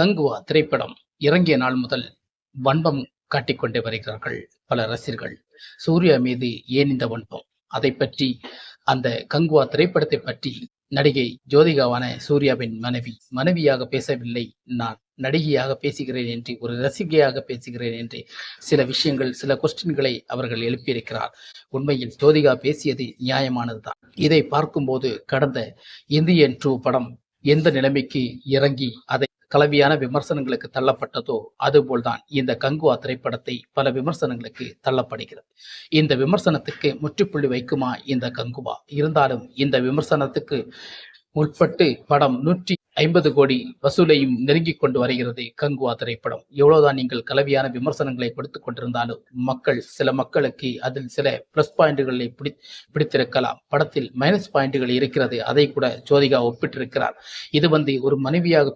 கங்குவா திரைப்படம் இறங்கிய நாள் முதல் வன்மம் காட்டிக்கொண்டே வருகிறார்கள் பல ரசிகர்கள். சூர்யா மீது ஏன் இந்த வன்மம்? அதை பற்றி, அந்த கங்குவா திரைப்படத்தை பற்றி நடிகை ஜோதிகாவான சூர்யாவின் மனைவியாக பேசவில்லை, நான் நடிகையாக பேசுகிறேன் என்று, ஒரு ரசிகையாக பேசுகிறேன் என்று சில விஷயங்கள், சில கொஸ்டின்களை அவர்கள் எழுப்பியிருக்கிறார். உண்மையில் ஜோதிகா பேசியது நியாயமானதுதான். இதை பார்க்கும்போது கடந்த இந்தியன் 2 படம் எந்த நிலைமைக்கு இறங்கி அதை கலவையான விமர்சனங்களுக்கு தள்ளப்பட்டதோ அதுபோல்தான் இந்த கங்குவா திரைப்படத்தை பல விமர்சனங்களுக்கு தள்ளப்படுகிறது. இந்த விமர்சனத்துக்கு முற்றுப்புள்ளி வைக்குமா இந்த கங்குவா? இருந்தாலும் இந்த விமர்சனத்துக்கு உட்பட்டு படம் 150 கோடி வசூலையும் நெருங்கிக் கொண்டு வருகிறது கங்குவா திரைப்படம். எவ்வளவுதான் நீங்கள் கலவையான விமர்சனங்களை கொடுத்துக் கொண்டிருந்தாலும் சில மக்களுக்கு அதில் சில பிளஸ் பாயிண்டுகளை பிடித்திருக்கலாம். படத்தில் மைனஸ் பாயிண்டுகள் இருக்கிறது. அதை கூட ஜோதிகா ஒப்பிட்டிருக்கிறார். இது ஒரு மனைவியாக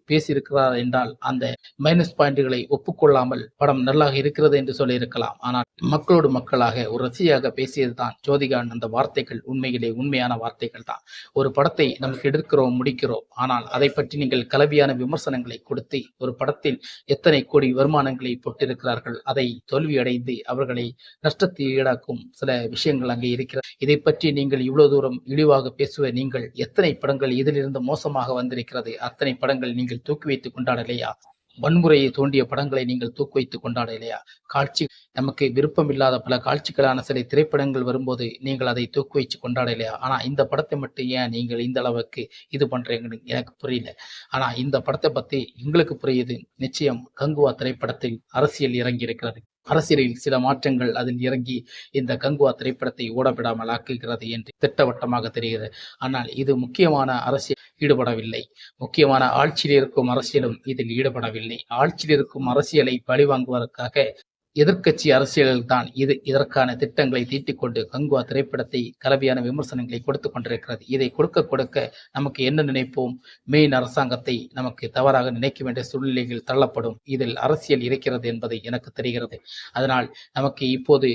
பேசியிருக்கிறார் என்றால் அந்த மைனஸ் பாயிண்டுகளை ஒப்புக்கொள்ளாமல் படம் நல்லாக இருக்கிறது என்று சொல்லியிருக்கலாம். ஆனால் மக்களோடு மக்களாக ஒரு ரசிகையாக பேசியதுதான் ஜோதிகா. அந்த வார்த்தைகள் உண்மையான வார்த்தைகள் தான். ஒரு படத்தை நமக்கு எடுக்கிறோம், முடிக்கிறோம். ஆனால் அதை பற்றி நீங்கள் கலவையான விமர்சனங்களை கொடுத்து ஒரு படத்தில் எத்தனை கோடி வருமானங்களை போட்டிருக்கிறார்கள், அதை தோல்வியடைந்து அவர்களை நஷ்டத்தை ஈடாக்கும் சில விஷயங்கள் அங்கே இருக்கிறது. இதை பற்றி நீங்கள் இவ்வளவு தூரம் இழிவாக பேசுவ நீங்கள் எத்தனை படங்கள் இதிலிருந்து மோசமாக வந்திருக்கிறது, அத்தனை படங்கள் நீங்கள் தூக்கி வைத்து கொண்டாடலையா? வன்முறையை தோண்டிய படங்களை நீங்கள் தூக்கி வைத்து கொண்டாடலையா? காட்சி நமக்கு விருப்பம் இல்லாத பல காட்சிகளான சில திரைப்படங்கள் வரும்போது நீங்கள் அதை தூக்கி வச்சு கொண்டாடலையா? ஆனா இந்த படத்தை மட்டும் ஏன் நீங்கள் இந்த அளவுக்கு இது பண்றீங்கன்னு எனக்கு புரியல. ஆனா இந்த படத்தை பத்தி எங்களுக்கு புரியுது. நிச்சயம் கங்குவா திரைப்படத்தில் அரசியல் இறங்கி இருக்கிறது. அரசியலில் சில மாற்றங்கள் அதில் இறங்கி இந்த கங்குவா திரைப்படத்தை ஓடவிடாமல் ஆக்குகிறது என்று திட்டவட்டமாக தெரிகிறது. ஆனால் இது முக்கியமான அரசியல் ஈடுபடவில்லை. முக்கியமான ஆட்சியில் இருக்கும் அரசியலும் இதில் ஈடுபடவில்லை. ஆட்சியில் இருக்கும் அரசியலை பழிவாங்குவதற்காக எதிர்க்கட்சி அரசியலில் தான் இதற்கான திட்டங்களை தீட்டிக்கொண்டு கங்குவா திரைப்படத்தை கலவையான விமர்சனங்களை கொடுத்து கொண்டிருக்கிறது. இதை கொடுக்க நமக்கு என்ன நினைப்போம்? மெயின் அரசாங்கத்தை நமக்கு தவறாக நினைக்க வேண்டிய சூழ்நிலைகள் தள்ளப்படும். இதில் அரசியல் இருக்கிறது என்பது எனக்கு தெரிகிறது. அதனால் நமக்கு இப்போது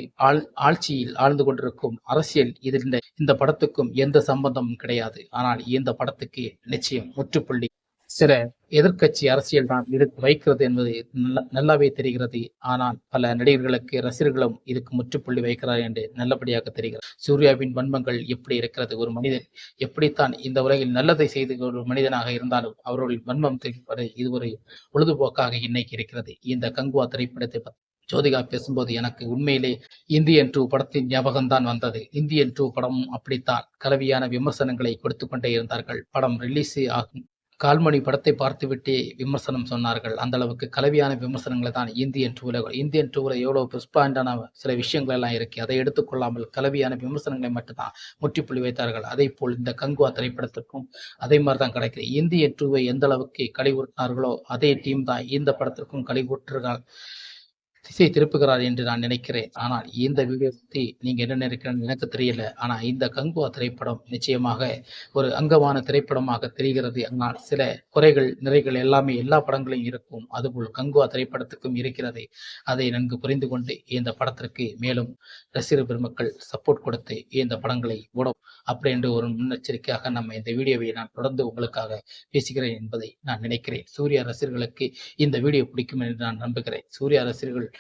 ஆட்சியில் ஆழ்ந்து கொண்டிருக்கும் அரசியல் இந்த படத்துக்கும் எந்த சம்பந்தமும் கிடையாது. ஆனால் இந்த படத்துக்கு நிச்சயம் முற்றுப்புள்ளி சில எதிர்க்கட்சி அரசியல் தான் இதுக்கு வைக்கிறது என்பது நல்லாவே தெரிகிறது. ஆனால் பல நடிகர்களுக்கு, ரசிகர்களும் இதுக்கு முற்றுப்புள்ளி வைக்கிறார் என்று நல்லபடியாக தெரிகிறது. சூர்யாவின் வன்மங்கள் எப்படி இருக்கிறது? ஒரு மனிதன் எப்படித்தான் இந்த உலகில் நல்லதை செய்து ஒரு மனிதனாக இருந்தாலும் அவருடைய வன்மம் தெரிவிப்பது இது ஒரு பொழுதுபோக்காக இன்னைக்கு இருக்கிறது. இந்த கங்குவா திரைப்படத்தை பற்றி ஜோதிகா பேசும்போது எனக்கு உண்மையிலே இந்தியன் 2 படத்தின் ஞாபகம்தான் வந்தது. இந்தியன் 2 படமும் அப்படித்தான் கலவையான விமர்சனங்களை கொடுத்து கொண்டே இருந்தார்கள். படம் ரிலீஸ் ஆகும் கால்மணி படத்தை பார்த்துவிட்டே விமர்சனம் சொன்னார்கள். அந்த அளவுக்கு கலவையான விமர்சனங்களை தான் இந்தியன் 2 எவ்வளவு புஷ்பாண்டான சில விஷயங்கள் எல்லாம் இருக்கு. அதை எடுத்துக்கொள்ளாமல் கலவையான விமர்சனங்களை மட்டும்தான் முற்றுப்புள்ளி வைத்தார்கள். அதே போல் இந்த கங்குவா திரைப்படத்திற்கும் அதே மாதிரிதான் கிடைக்குது. இந்தியன் 2 எந்த அளவுக்கு கழிவுறுத்தினார்களோ அதே டீம் தான் இந்த படத்திற்கும் கழிவுற்றார்கள், திசை திருப்புகிறார் என்று நான் நினைக்கிறேன். ஆனால் இந்த வீடியோ பற்றி நீங்க என்ன நினைக்கிறீங்கன்னு எனக்கு தெரியல. ஆனா இந்த கங்குவா திரைப்படம் நிச்சயமாக ஒரு அங்கமான திரைப்படமாக தெரிகிறது. ஆனால் சில குறைகள், நிறைகள் எல்லாமே எல்லா படங்களையும் இருக்கும். அதுபோல் கங்குவா திரைப்படத்துக்கும் இருக்கிறது. அதை நன்கு புரிந்து கொண்டு இந்த படத்திற்கு மேலும் ரசிகர் பெருமக்கள் சப்போர்ட் கொடுத்து இந்த படங்களை ஓடும் அப்படின்ற ஒரு முன்னெச்சரிக்கையாக நம்ம இந்த வீடியோவை நான் தொடர்ந்து உங்களுக்காக பேசுகிறேன் என்பதை நான் நினைக்கிறேன். சூர்யா ரசிகர்களுக்கு இந்த வீடியோ பிடிக்கும் என்று நான் நம்புகிறேன். சூர்யா ரசிகர்கள்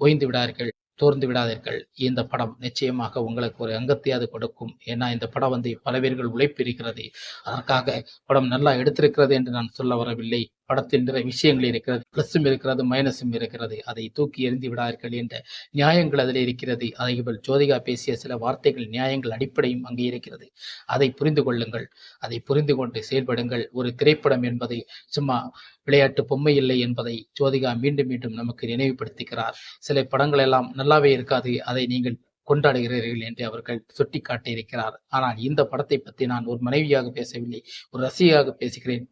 ஓய்ந்து விடாதீர்கள், தோர்ந்து விடாதீர்கள். இந்த படம் நிச்சயமாக உங்களுக்கு ஒரு அங்கத்தையாவது கொடுக்கும். ஏன்னா இந்த படம் பல பேர்கள் உழைப்பு இருக்கிறது. அதற்காக படம் நல்லா எடுத்திருக்கிறது என்று நான் சொல்ல வரவில்லை. படத்தில் நிறைய விஷயங்கள் இருக்கிறது, பிளஸும் இருக்கிறது, மைனஸும் இருக்கிறது. அதை தூக்கி எறிந்து விடார்கள் என்ற நியாயங்கள் அதில் இருக்கிறது. அதேபோல் ஜோதிகா பேசிய சில வார்த்தைகள், நியாயங்கள், அடிப்படையும் அங்கே இருக்கிறது. அதை புரிந்து கொள்ளுங்கள். அதை புரிந்து கொண்டு செயல்படுங்கள். ஒரு திரைப்படம் என்பதை சும்மா விளையாட்டு பொம்மை இல்லை என்பதை ஜோதிகா மீண்டும் மீண்டும் நமக்கு நினைவுபடுத்துகிறார். சில படங்கள் எல்லாம் நல்லாவே இருக்காது, அதை நீங்கள் கொண்டாடுகிறீர்கள் என்று அவர்கள் சுட்டி காட்டியிருக்கிறார். ஆனால் இந்த படத்தை பற்றி நான் ஒரு மனைவியாக பேசவில்லை, ஒரு ரசிகையாக பேசுகிறேன்.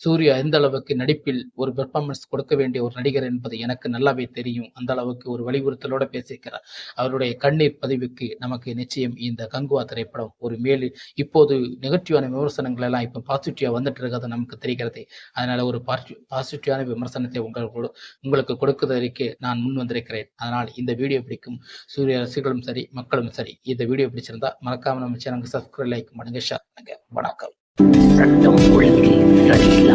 சூர்யா எந்த அளவுக்கு நடிப்பில் ஒரு பெர்ஃபார்மன்ஸ் கொடுக்க வேண்டிய ஒரு நடிகர் என்பது எனக்கு நல்லாவே தெரியும். அந்த அளவுக்கு ஒரு வலியுறுத்தலோட பேசியிருக்கிறார். அவருடைய கண்ணீர் பதிவுக்கு நமக்கு நிச்சயம் இந்த கங்குவா திரைப்படம் ஒரு இப்போது நெகட்டிவான விமர்சனங்கள் எல்லாம் இப்போ பாசிட்டிவா வந்துட்டு இருக்கிறது நமக்கு தெரிகிறது. அதனால ஒரு பாசிட்டிவான விமர்சனத்தை உங்களுக்கு கொடுக்குவதற்கு நான் முன் வந்திருக்கிறேன். அதனால் இந்த வீடியோ பிடிக்கும் சூர்யா ரசிகர்களும் சரி, மக்களும் சரி, இந்த வீடியோ பிடிச்சிருந்தா மறக்காம நம்ம சேனலுக்கு சப்ஸ்கிரைப், லைக் பண்ணுங்க, ஷேர் பண்ணுங்க. வணக்கம். சட்டம் ஒழுங்கில் சரியில்லை.